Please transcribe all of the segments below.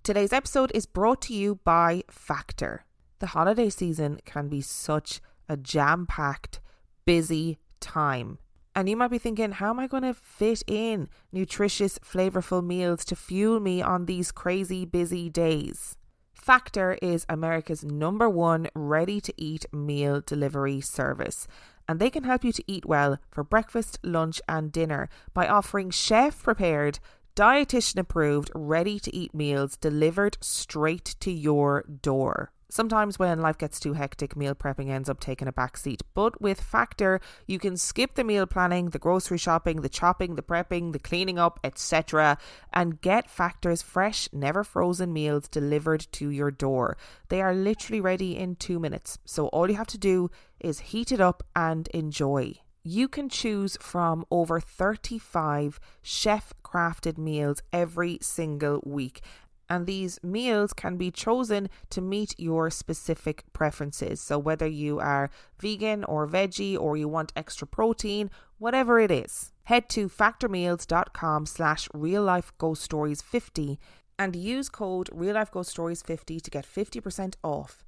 Today's episode is brought to you by Factor. The holiday season can be such a jam-packed, busy time. And you might be thinking, how am I going to fit in nutritious, flavourful meals to fuel me on these crazy busy days? Factor is America's #1 ready-to-eat meal delivery service. And they can help you to eat well for breakfast, lunch and dinner by offering chef-prepared, dietitian-approved, ready-to-eat meals delivered straight to your door. Sometimes when life gets too hectic, meal prepping ends up taking a back seat. But with Factor, you can skip the meal planning, the grocery shopping, the chopping, the prepping, the cleaning up, etc. and get Factor's fresh, never frozen meals delivered to your door. They are literally ready in 2 minutes. So all you have to do is heat it up and enjoy. You can choose from over 35 chef-crafted meals every single week. And these meals can be chosen to meet your specific preferences. So whether you are vegan or veggie or you want extra protein, whatever it is, head to factormeals.com/reallifeghoststories50 and use code reallifeghoststories50 to get 50% off.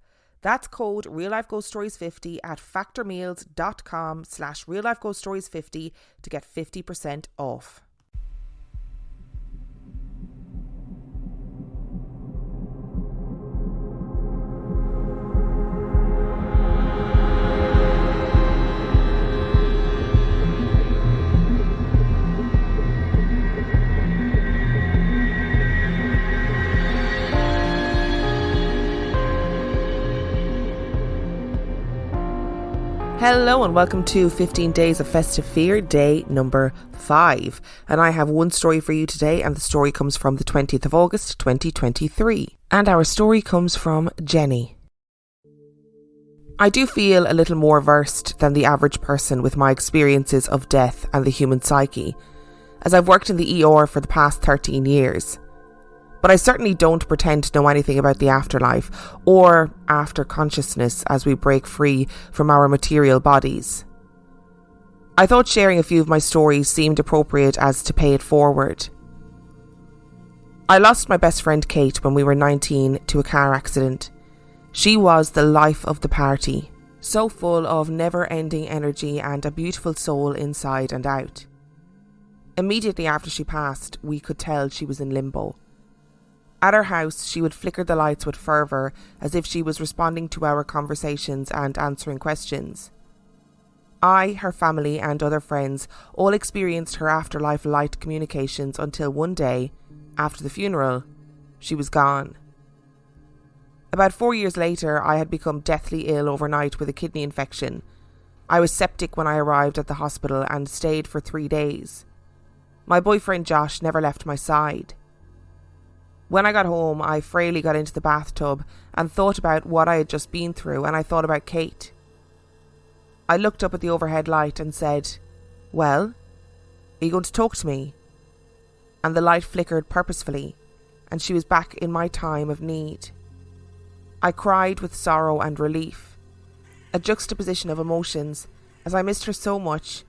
That's code reallifeghoststories50 at factormeals.com/reallifeghoststories50 to get 50% off. Hello and welcome to 15 Days of Festive Fear, day number 5. And I have one story for you today, and the story comes from the 20th of August 2023. And our story comes from Jenny. I do feel a little more versed than the average person with my experiences of death and the human psyche, as I've worked in the ER for the past 13 years. But I certainly don't pretend to know anything about the afterlife or after consciousness as we break free from our material bodies. I thought sharing a few of my stories seemed appropriate as to pay it forward. I lost my best friend Kate when we were 19 to a car accident. She was the life of the party, so full of never-ending energy and a beautiful soul inside and out. Immediately after she passed, we could tell she was in limbo. At her house, she would flicker the lights with fervour as if she was responding to our conversations and answering questions. I, her family and other friends all experienced her afterlife light communications until one day, after the funeral, she was gone. About 4 years later, I had become deathly ill overnight with a kidney infection. I was septic when I arrived at the hospital and stayed for 3 days. My boyfriend Josh never left my side. When I got home, I frailly got into the bathtub and thought about what I had just been through, and I thought about Kate. I looked up at the overhead light and said, "Well, are you going to talk to me?" And the light flickered purposefully, and she was back in my time of need. I cried with sorrow and relief, a juxtaposition of emotions, as I missed her so much,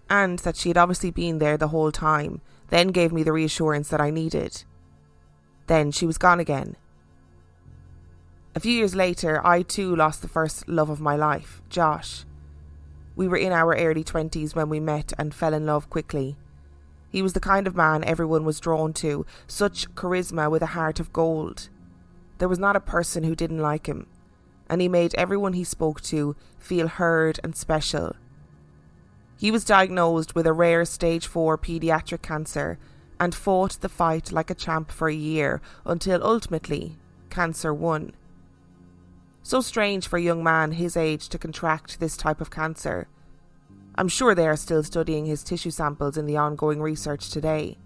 and that she had obviously been there the whole time, then gave me the reassurance that I needed. Then she was gone again. A few years later, I too lost the first love of my life, Josh. We were in our early 20s when we met and fell in love quickly. He was the kind of man everyone was drawn to, such charisma with a heart of gold. There was not a person who didn't like him, and he made everyone he spoke to feel heard and special. He was diagnosed with a rare stage 4 paediatric cancer and fought the fight like a champ for a year until ultimately cancer won. So strange for a young man his age to contract this type of cancer. I'm sure they are still studying his tissue samples in the ongoing research today.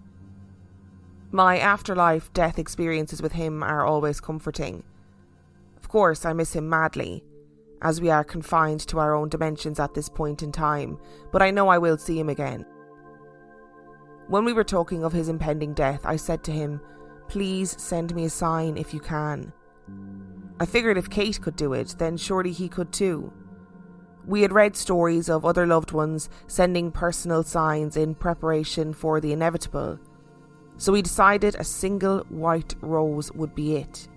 My afterlife death experiences with him are always comforting. Of course, I miss him madly, as we are confined to our own dimensions at this point in time, but I know I will see him again. When we were talking of his impending death, I said to him, "Please send me a sign if you can." I figured if Kate could do it, then surely he could too. We had read stories of other loved ones sending personal signs in preparation for the inevitable. So we decided a single white rose would be it.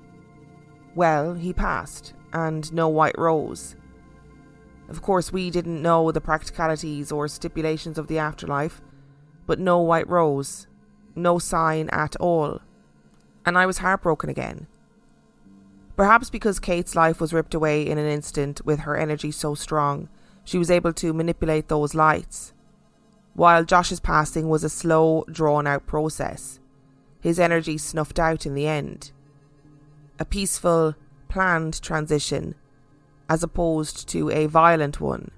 Well, he passed, and no white rose. Of course, we didn't know the practicalities or stipulations of the afterlife, but no white rose, no sign at all. And I was heartbroken again. Perhaps because Kate's life was ripped away in an instant with her energy so strong, she was able to manipulate those lights. While Josh's passing was a slow, drawn-out process, his energy snuffed out in the end. A peaceful, planned transition, as opposed to a violent one.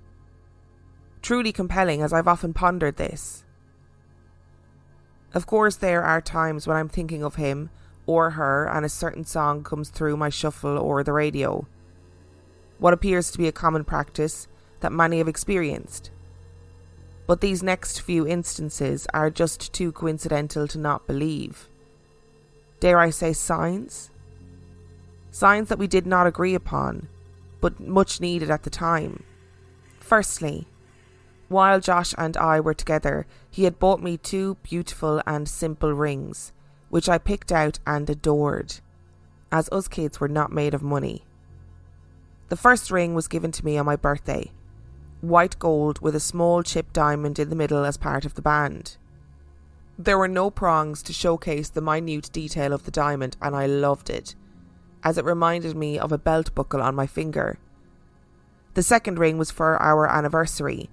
Truly compelling, as I've often pondered this. Of course, there are times when I'm thinking of him or her and a certain song comes through my shuffle or the radio. What appears to be a common practice that many have experienced. But these next few instances are just too coincidental to not believe. Dare I say signs? Signs that we did not agree upon, but much needed at the time. Firstly, while Josh and I were together, he had bought me 2 beautiful and simple rings, which I picked out and adored, as us kids were not made of money. The first ring was given to me on my birthday, white gold with a small chipped diamond in the middle as part of the band. There were no prongs to showcase the minute detail of the diamond, and I loved it, as it reminded me of a belt buckle on my finger. The second ring was for our anniversary,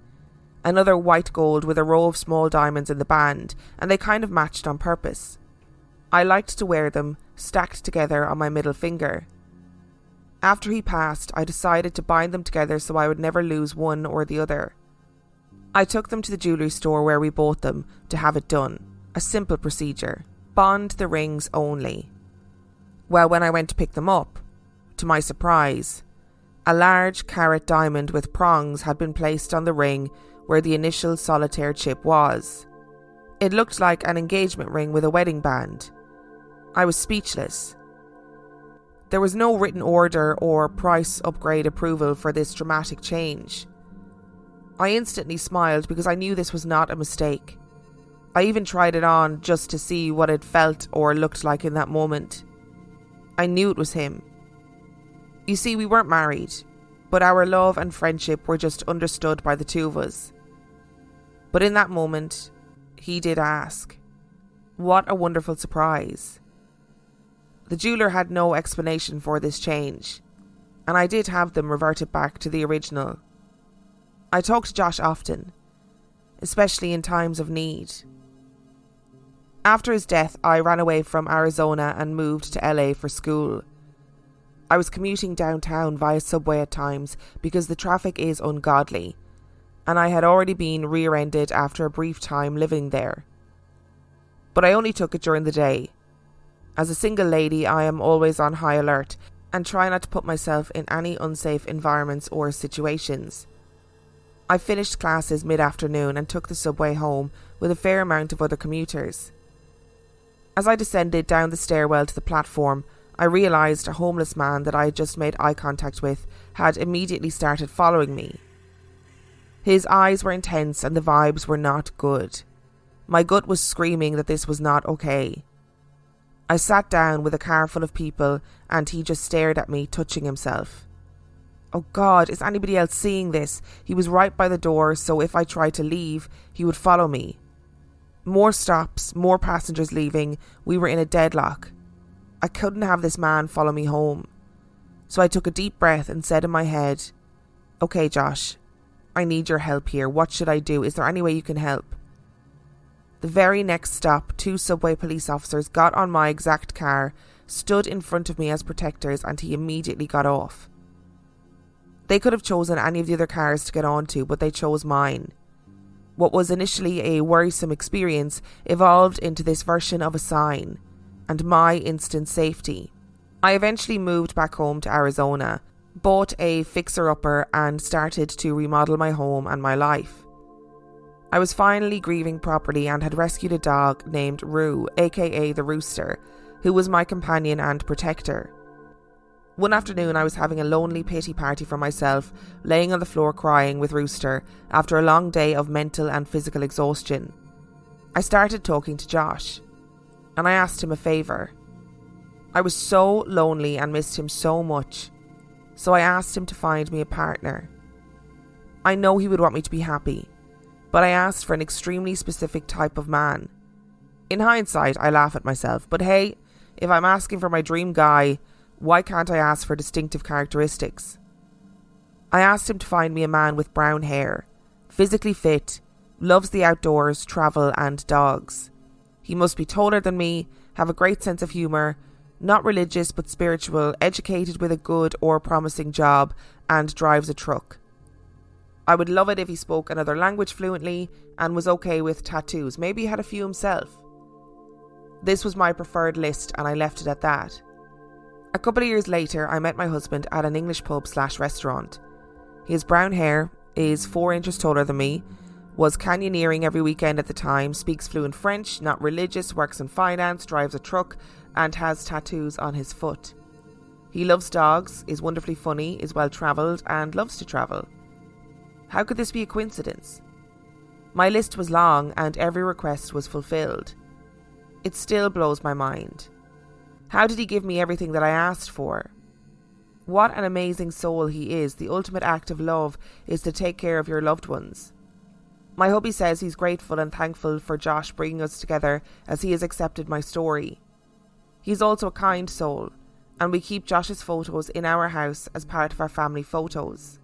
another white gold with a row of small diamonds in the band, and they kind of matched on purpose. I liked to wear them stacked together on my middle finger. After he passed, I decided to bind them together so I would never lose one or the other. I took them to the jewellery store where we bought them to have it done. A simple procedure. Bond the rings only. Well, when I went to pick them up, to my surprise, a large carat diamond with prongs had been placed on the ring where the initial solitaire chip was. It looked like an engagement ring with a wedding band. I was speechless. There was no written order or price upgrade approval for this dramatic change. I instantly smiled because I knew this was not a mistake. I even tried it on just to see what it felt or looked like in that moment. I knew it was him. You see, we weren't married, but our love and friendship were just understood by the two of us. But in that moment, he did ask. What a wonderful surprise. The jeweller had no explanation for this change, and I did have them reverted back to the original. I talked to Josh often, especially in times of need. After his death, I ran away from Arizona and moved to LA for school. I was commuting downtown via subway at times because the traffic is ungodly, and I had already been rear-ended after a brief time living there. But I only took it during the day. As a single lady, I am always on high alert and try not to put myself in any unsafe environments or situations. I finished classes mid-afternoon and took the subway home with a fair amount of other commuters. As I descended down the stairwell to the platform, I realised a homeless man that I had just made eye contact with had immediately started following me. His eyes were intense and the vibes were not good. My gut was screaming that this was not okay. I sat down with a car full of people and he just stared at me, touching himself. Oh God, is anybody else seeing this? He was right by the door, so if I tried to leave, he would follow me. More stops, more passengers leaving. We were in a deadlock. I couldn't have this man follow me home. So I took a deep breath and said in my head, "Okay, Josh, I need your help here. What should I do? Is there any way you can help?" The very next stop, 2 subway police officers got on my exact car, stood in front of me as protectors, and he immediately got off. They could have chosen any of the other cars to get onto, but they chose mine. What was initially a worrisome experience evolved into this version of a sign, and my instant safety. I eventually moved back home to Arizona, bought a fixer-upper and started to remodel my home and my life. I was finally grieving properly and had rescued a dog named Roo, aka the Rooster, who was my companion and protector. One afternoon I was having a lonely pity party for myself, laying on the floor crying with Rooster after a long day of mental and physical exhaustion. I started talking to Josh. and I asked him a favour. I was so lonely and missed him so much, so I asked him to find me a partner. I know he would want me to be happy, but I asked for an extremely specific type of man. In hindsight, I laugh at myself, but hey, if I'm asking for my dream guy, why can't I ask for distinctive characteristics? I asked him to find me a man with brown hair, physically fit, loves the outdoors, travel and dogs. He must be taller than me, have a great sense of humour, not religious but spiritual, educated with a good or promising job, and drives a truck. I would love it if he spoke another language fluently and was okay with tattoos. Maybe he had a few himself. This was my preferred list and I left it at that. A couple of years later, I met my husband at an English pub/restaurant. He has brown hair, is 4 inches taller than me, was canyoneering every weekend at the time, speaks fluent French, not religious, works in finance, drives a truck, and has tattoos on his foot. He loves dogs, is wonderfully funny, is well travelled, and loves to travel. How could this be a coincidence? My list was long and every request was fulfilled. It still blows my mind. How did he give me everything that I asked for? What an amazing soul he is. The ultimate act of love is to take care of your loved ones. My hubby says he's grateful and thankful for Josh bringing us together as he has accepted my story. He's also a kind soul, and we keep Josh's photos in our house as part of our family photos.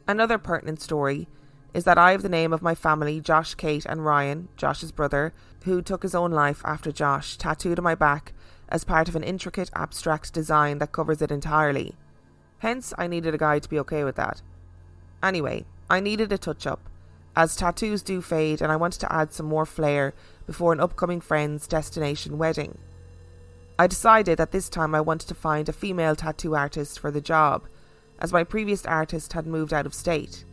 Another pertinent story is that I have the name of my family, Josh, Kate and Ryan, Josh's brother, who took his own life after Josh, tattooed on my back as part of an intricate abstract design that covers it entirely. Hence, I needed a guy to be okay with that. Anyway, I needed a touch-up, as tattoos do fade and I wanted to add some more flair before an upcoming friend's destination wedding. I decided that this time I wanted to find a female tattoo artist for the job, as my previous artist had moved out of state.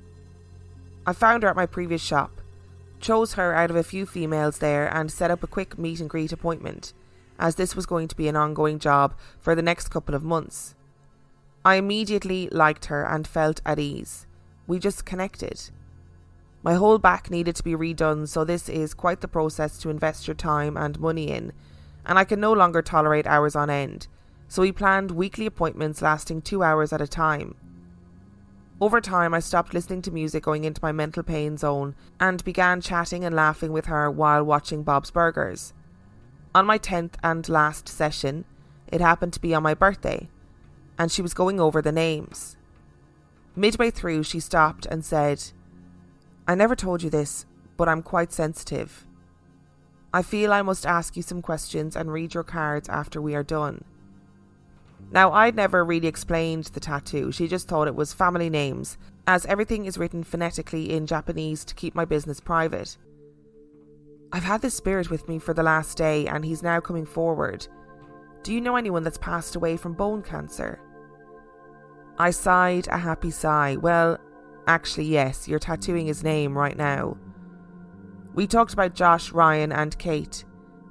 I found her at my previous shop, chose her out of a few females there and set up a quick meet and greet appointment, as this was going to be an ongoing job for the next couple of months. I immediately liked her and felt at ease. We just connected. My whole back needed to be redone, so this is quite the process to invest your time and money in, and I can no longer tolerate hours on end, so we planned weekly appointments lasting 2 hours at a time. Over time, I stopped listening to music going into my mental pain zone and began chatting and laughing with her while watching Bob's Burgers. On my 10th and last session, it happened to be on my birthday, and she was going over the names. Midway through, she stopped and said, "I never told you this, but I'm quite sensitive. I feel I must ask you some questions and read your cards after we are done." Now, I'd never really explained the tattoo. She just thought it was family names, as everything is written phonetically in Japanese to keep my business private. "I've had this spirit with me for the last day and he's now coming forward. Do you know anyone that's passed away from bone cancer?" I sighed a happy sigh. "Well, actually yes, you're tattooing his name right now." We talked about Josh, Ryan and Kate,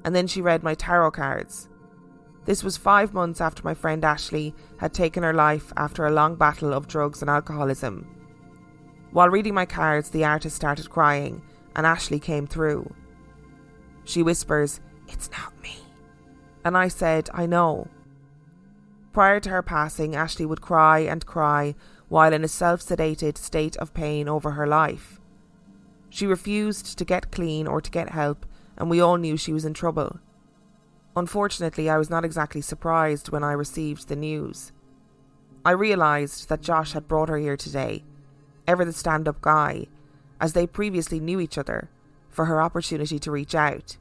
and then she read my tarot cards. This was 5 months after my friend Ashley had taken her life after a long battle of drugs and alcoholism. While reading my cards, the artist started crying and Ashley came through. She whispers, "It's not me." And I said, "I know." Prior to her passing, Ashley would cry and cry while in a self-sedated state of pain over her life. She refused to get clean or to get help, and we all knew she was in trouble. Unfortunately, I was not exactly surprised when I received the news. I realised that Josh had brought her here today, ever the stand-up guy, as they previously knew each other, for her opportunity to reach out.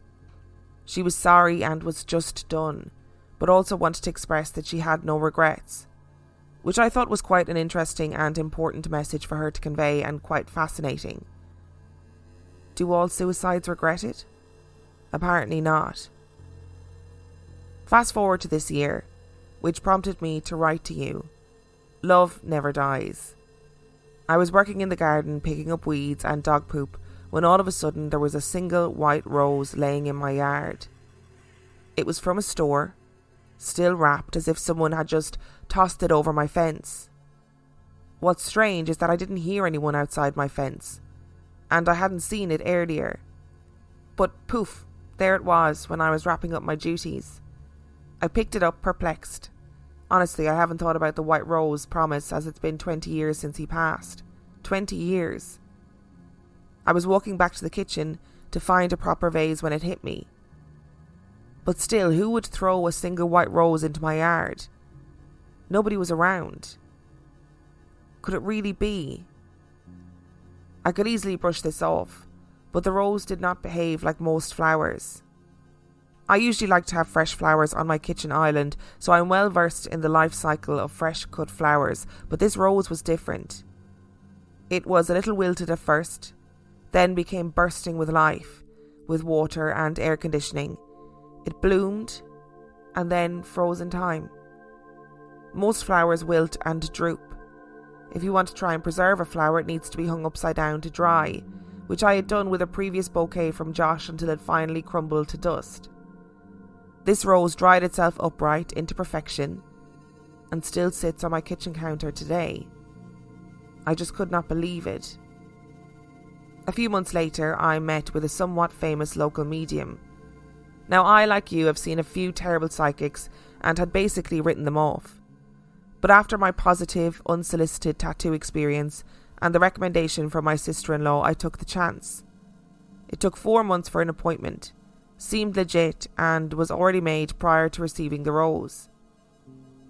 She was sorry and was just done, but also wanted to express that she had no regrets, which I thought was quite an interesting and important message for her to convey and quite fascinating. Do all suicides regret it? Apparently not. Fast forward to this year, which prompted me to write to you. Love never dies. I was working in the garden picking up weeds and dog poop when all of a sudden there was a single white rose laying in my yard. It was from a store, still wrapped as if someone had just tossed it over my fence. What's strange is that I didn't hear anyone outside my fence, and I hadn't seen it earlier. But poof, There it was when I was wrapping up my duties. I picked it up, perplexed. Honestly, I haven't thought about the white rose promise as it's been 20 years since he passed. 20 years. I was walking back to the kitchen to find a proper vase when it hit me. But still, who would throw a single white rose into my yard? Nobody was around. Could it really be? I could easily brush this off, but the rose did not behave like most flowers. I usually like to have fresh flowers on my kitchen island, so I'm well versed in the life cycle of fresh cut flowers, but this rose was different. It was a little wilted at first, then became bursting with life, with water and air conditioning. It bloomed, and then froze in time. Most flowers wilt and droop. If you want to try and preserve a flower, it needs to be hung upside down to dry, which I had done with a previous bouquet from Josh until it finally crumbled to dust. This rose dried itself upright into perfection and still sits on my kitchen counter today. I just could not believe it. A few months later, I met with a somewhat famous local medium. Now, I, like you, have seen a few terrible psychics and had basically written them off. But after my positive, unsolicited tattoo experience and the recommendation from my sister-in-law, I took the chance. It took 4 months for an appointment, seemed legit, and was already made prior to receiving the rose.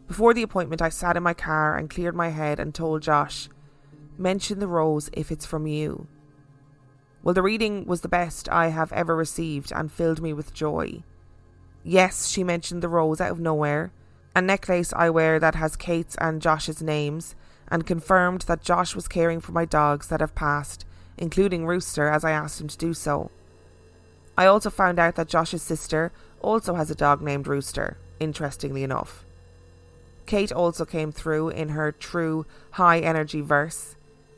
Before the appointment, I sat in my car and cleared my head and told Josh, "Mention the rose if it's from you." Well, the reading was the best I have ever received and filled me with joy. Yes, she mentioned the rose out of nowhere, a necklace I wear that has Kate's and Josh's names, and confirmed that Josh was caring for my dogs that have passed, including Rooster, as I asked him to do so. I also found out that Josh's sister also has a dog named Rooster, interestingly enough. Kate also came through in her true high energy verse.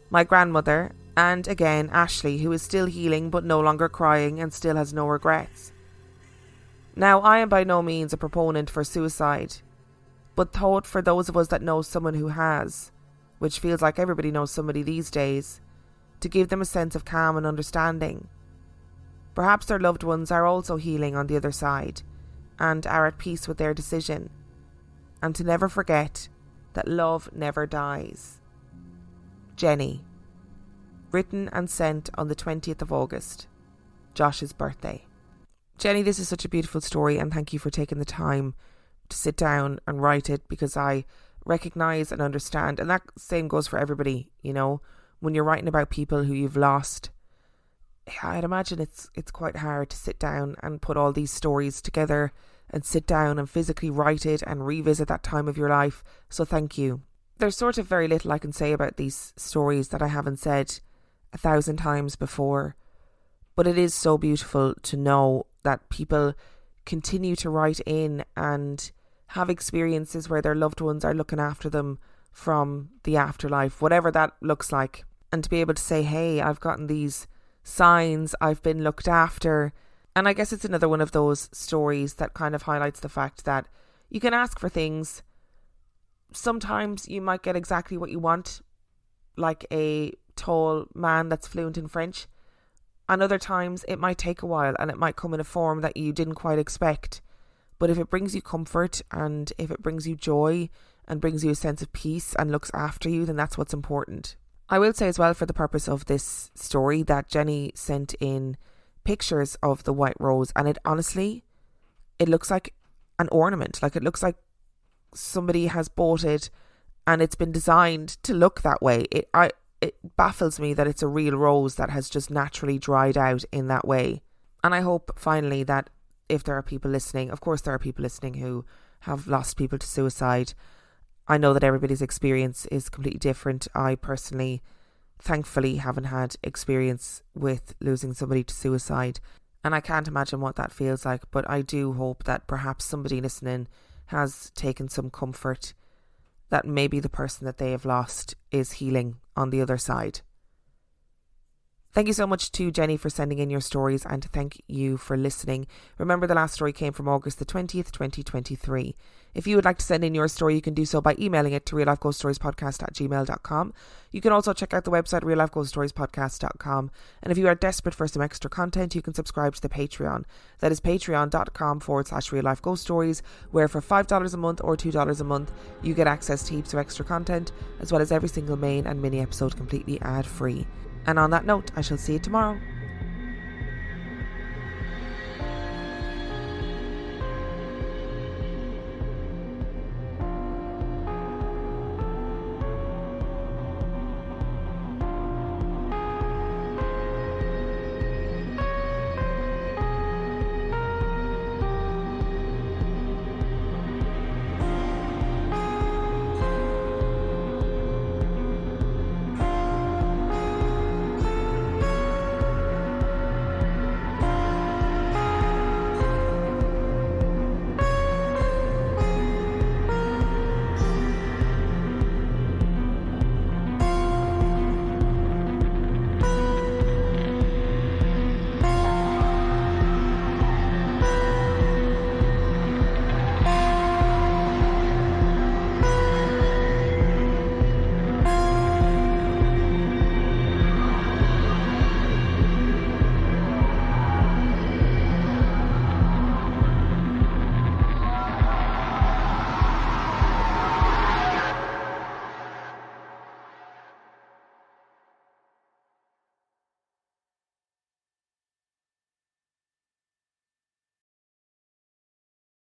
My grandmother, and again Ashley, who is still healing but no longer crying and still has no regrets. Now, I am by no means a proponent for suicide, but thought for those of us that know someone who has, which feels like everybody knows somebody these days, to give them a sense of calm and understanding. Perhaps their loved ones are also healing on the other side and are at peace with their decision. And to never forget that love never dies. Jenny. Written and sent on the 20th of August, Josh's birthday. Jenny, this is such a beautiful story, and thank you for taking the time to sit down and write it, because I recognise and understand, and that same goes for everybody, you know, when you're writing about people who you've lost. I'd imagine it's quite hard to sit down and put all these stories together and sit down and physically write it and revisit that time of your life. So thank you. There's sort of very little I can say about these stories that I haven't said 1,000 times before, but it is so beautiful to know that people continue to write in and have experiences where their loved ones are looking after them from the afterlife, whatever that looks like, and to be able to say, hey, I've gotten these signs, I've been looked after. And I guess it's another one of those stories that kind of highlights the fact that you can ask for things. Sometimes you might get exactly what you want, like a tall man that's fluent in French, and other times it might take a while and it might come in a form that you didn't quite expect. But if it brings you comfort and if it brings you joy and brings you a sense of peace and looks after you, then that's what's important. I will say as well, for the purpose of this story, that Jenny sent in pictures of the white rose, and it honestly, it looks like an ornament. Like, it looks like somebody has bought it and it's been designed to look that way. It baffles me that it's a real rose that has just naturally dried out in that way. And I hope finally that if there are people listening, of course there are people listening who have lost people to suicide. I know that everybody's experience is completely different. I personally, thankfully, haven't had experience with losing somebody to suicide, and I can't imagine what that feels like, but I do hope that perhaps somebody listening has taken some comfort that maybe the person that they have lost is healing on the other side. Thank you so much to Jenny for sending in your stories, and thank you for listening. Remember, the last story came from August the 20th, 2023. If you would like to send in your story, you can do so by emailing it to reallifeghoststoriespodcast@gmail.com. You can also check out the website reallifeghoststoriespodcast.com. And if you are desperate for some extra content, you can subscribe to the Patreon. That is patreon.com/reallifeghoststories, where for $5 a month or $2 a month, you get access to heaps of extra content, as well as every single main and mini episode completely ad-free. And on that note, I shall see you tomorrow.